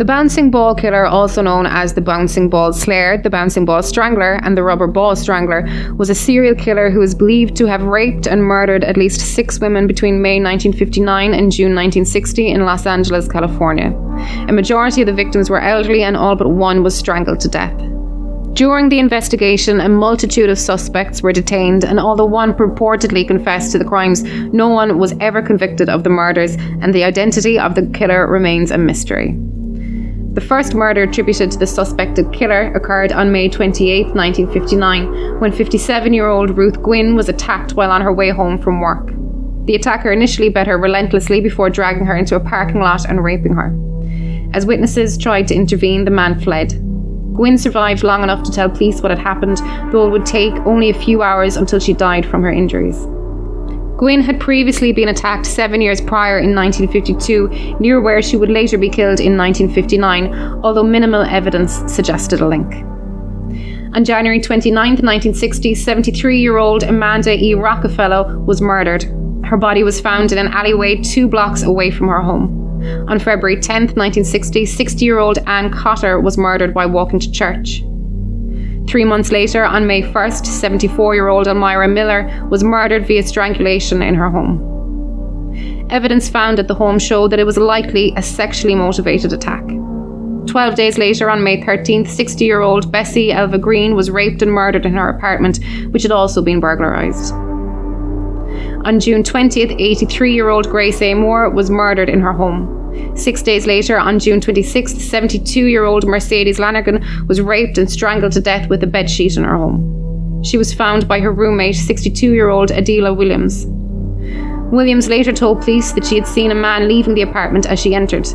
The Bouncing Ball Killer, also known as the Bouncing Ball Slayer, the Bouncing Ball Strangler, and the Rubber Ball Strangler, was a serial killer who is believed to have raped and murdered at least 6 women between May 1959 and June 1960 in Los Angeles, California. A majority of the victims were elderly and all but one was strangled to death. During the investigation, a multitude of suspects were detained, and although one purportedly confessed to the crimes, no one was ever convicted of the murders, and the identity of the killer remains a mystery. The first murder attributed to the suspected killer occurred on May 28, 1959, when 57-year-old Ruth Gwynn was attacked while on her way home from work. The attacker initially beat her relentlessly before dragging her into a parking lot and raping her. As witnesses tried to intervene, the man fled. Gwynn survived long enough to tell police what had happened, though it would take only a few hours until she died from her injuries. Gwynn had previously been attacked 7 years prior in 1952, near where she would later be killed in 1959, although minimal evidence suggested a link. On January 29, 1960, 73-year-old Amanda E. Rockefeller was murdered. Her body was found in an alleyway 2 blocks away from her home. On February 10, 1960, 60-year-old Ann Cotter was murdered while walking to church. 3 months later, on May 1st, 74-year-old Elmira Miller was murdered via strangulation in her home. Evidence found at the home showed that it was likely a sexually motivated attack. 12 days later, on May 13th, 60-year-old Bessie Elva Green was raped and murdered in her apartment, which had also been burglarized. On June 20th, 83-year-old Grace A. Moore was murdered in her home. 6 days later, on June 26th, 72-year-old Mercedes Lanigan was raped and strangled to death with a bedsheet in her home. She was found by her roommate, 62-year-old Adela Williams. Williams later told police that she had seen a man leaving the apartment as she entered.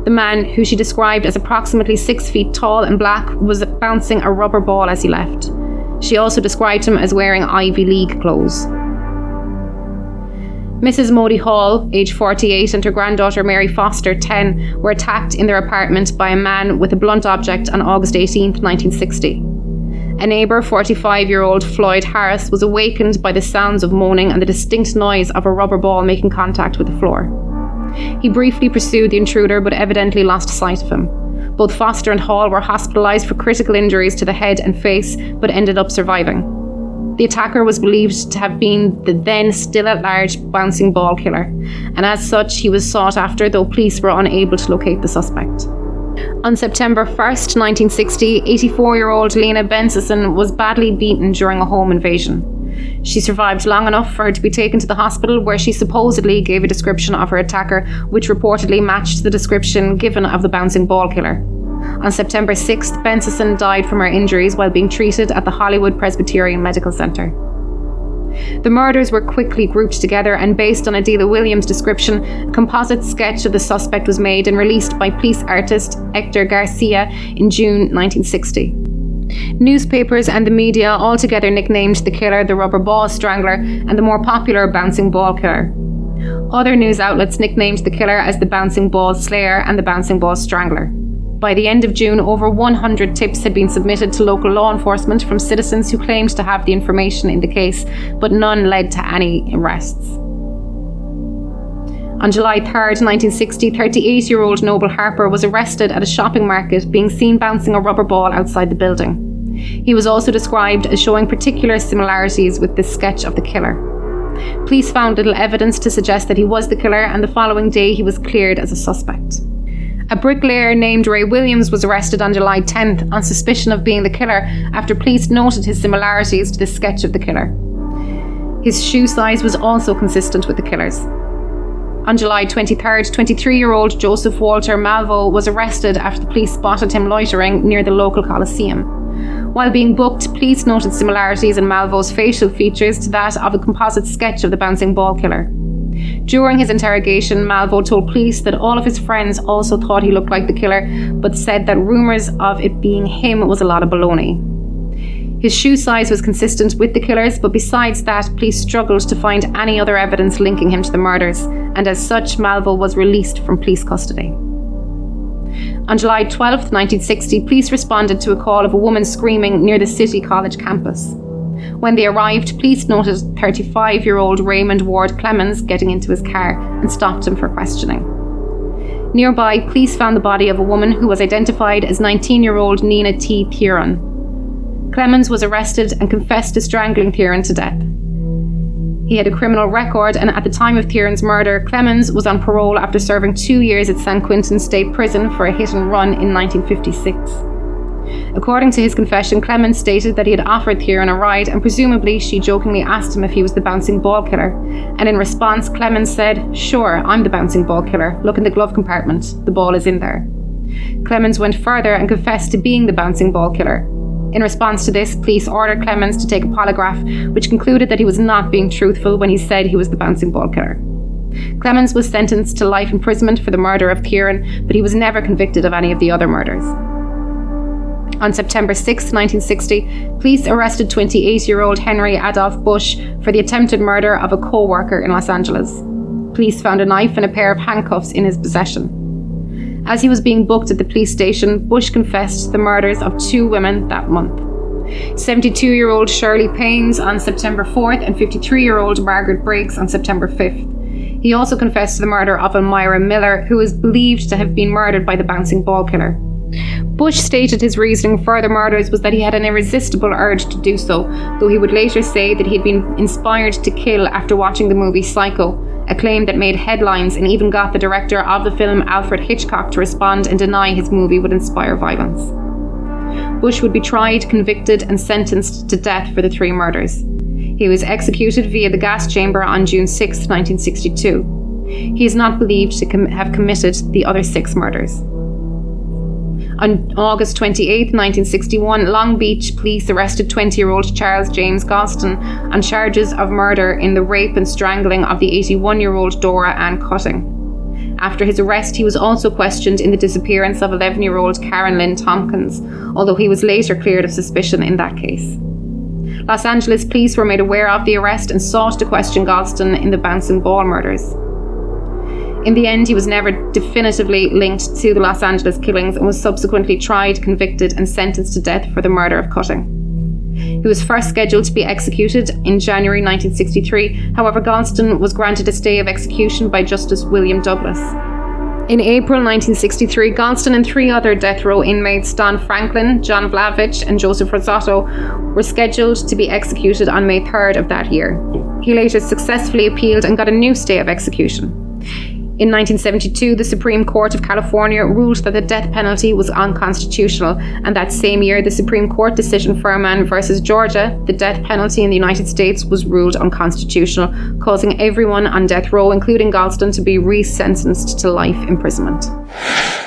The man, who she described as approximately 6 feet tall and black, was bouncing a rubber ball as he left. She also described him as wearing Ivy League clothes. Mrs. Modi Hall, age 48, and her granddaughter Mary Foster, 10, were attacked in their apartment by a man with a blunt object on August 18, 1960. A neighbour, 45-year-old Floyd Harris, was awakened by the sounds of moaning and the distinct noise of a rubber ball making contact with the floor. He briefly pursued the intruder but evidently lost sight of him. Both Foster and Hall were hospitalised for critical injuries to the head and face but ended up surviving. The attacker was believed to have been the then still-at-large Bouncing Ball Killer, and as such he was sought after, though police were unable to locate the suspect. On September 1st, 1960, 84-year-old Lena Bensison was badly beaten during a home invasion. She survived long enough for her to be taken to the hospital, where she supposedly gave a description of her attacker, which reportedly matched the description given of the Bouncing Ball Killer. On September 6th, Bensison died from her injuries while being treated at the Hollywood Presbyterian Medical Center. The murders were quickly grouped together, and based on Adela Williams' description, a composite sketch of the suspect was made and released by police artist Hector Garcia in June 1960. Newspapers and the media altogether nicknamed the killer the Rubber Ball Strangler and the more popular Bouncing Ball Killer. Other news outlets nicknamed the killer as the Bouncing Ball Slayer and the Bouncing Ball Strangler. By the end of June, over 100 tips had been submitted to local law enforcement from citizens who claimed to have the information in the case, but none led to any arrests. On July 3rd, 1960, 38-year-old Noble Harper was arrested at a shopping market, being seen bouncing a rubber ball outside the building. He was also described as showing particular similarities with this sketch of the killer. Police found little evidence to suggest that he was the killer, and the following day he was cleared as a suspect. A bricklayer named Ray Williams was arrested on July 10th on suspicion of being the killer after police noted his similarities to the sketch of the killer. His shoe size was also consistent with the killer's. On July 23rd, 23-year-old Joseph Walter Malvo was arrested after the police spotted him loitering near the local Coliseum. While being booked, police noted similarities in Malvo's facial features to that of a composite sketch of the Bouncing Ball Killer. During his interrogation, Malvo told police that all of his friends also thought he looked like the killer, but said that rumours of it being him was a lot of baloney. His shoe size was consistent with the killer's, but besides that, police struggled to find any other evidence linking him to the murders, and as such, Malvo was released from police custody. On July 12, 1960, police responded to a call of a woman screaming near the City College campus. When they arrived, police noted 35-year-old Raymond Ward Clemens getting into his car and stopped him for questioning. Nearby, police found the body of a woman who was identified as 19-year-old Nina T. Theron. Clemens was arrested and confessed to strangling Theron to death. He had a criminal record, and at the time of Theron's murder, Clemens was on parole after serving 2 years at San Quentin State Prison for a hit and run in 1956. According to his confession, Clemens stated that he had offered Theron a ride, and presumably she jokingly asked him if he was the bouncing ball killer. And in response, Clemens said, "Sure, I'm the bouncing ball killer. Look in the glove compartment. The ball is in there." Clemens went further and confessed to being the bouncing ball killer. In response to this, police ordered Clemens to take a polygraph, which concluded that he was not being truthful when he said he was the bouncing ball killer. Clemens was sentenced to life imprisonment for the murder of Theron, but he was never convicted of any of the other murders. On September 6, 1960, police arrested 28-year-old Henry Adolph Bush for the attempted murder of a co-worker in Los Angeles. Police found a knife and a pair of handcuffs in his possession. As he was being booked at the police station, Bush confessed to the murders of 2 women that month. 72-year-old Shirley Paynes on September 4th and 53-year-old Margaret Briggs on September 5th. He also confessed to the murder of Elmira Miller, who is believed to have been murdered by the bouncing ball killer. Bush stated his reasoning for the murders was that he had an irresistible urge to do so, though he would later say that he had been inspired to kill after watching the movie Psycho, a claim that made headlines and even got the director of the film, Alfred Hitchcock, to respond and deny his movie would inspire violence. Bush would be tried, convicted, and sentenced to death for the 3 murders. He was executed via the gas chamber on June 6, 1962. He is not believed to have committed the other 6 murders. On August 28, 1961, Long Beach police arrested 20-year-old Charles James Galston on charges of murder in the rape and strangling of the 81-year-old Dora Ann Cutting. After his arrest, he was also questioned in the disappearance of 11-year-old Karen Lynn Tompkins, although he was later cleared of suspicion in that case. Los Angeles police were made aware of the arrest and sought to question Galston in the bouncing ball murders. In the end, he was never definitively linked to the Los Angeles killings and was subsequently tried, convicted, and sentenced to death for the murder of Cutting. He was first scheduled to be executed in January 1963. However, Galston was granted a stay of execution by Justice William Douglas. In April 1963, Galston and 3 other death row inmates, Don Franklin, John Vlavich, and Joseph Rosato, were scheduled to be executed on May 3rd of that year. He later successfully appealed and got a new stay of execution. In 1972, the Supreme Court of California ruled that the death penalty was unconstitutional, and that same year, the Supreme Court decision Furman versus Georgia, the death penalty in the United States was ruled unconstitutional, causing everyone on death row, including Galston, to be re-sentenced to life imprisonment.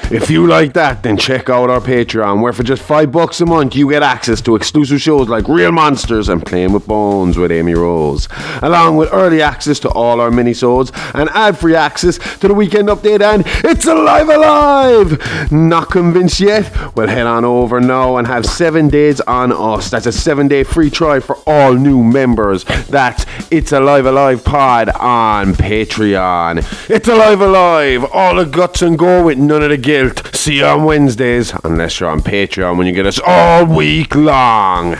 If you like that, then check out our Patreon, where for just $5 a month you get access to exclusive shows like Real Monsters and Playing with Bones with Amy Rose, along with early access to all our minisodes and ad-free access to the Weekend Update and It's Alive Alive! Not convinced yet? Well, head on over now and have 7 days on us. That's a 7-day free trial for all new members. That's It's Alive Alive Pod on Patreon. It's Alive Alive! All the guts and go with none of the guilt. See you on Wednesdays, unless you're on Patreon when you get us all week long.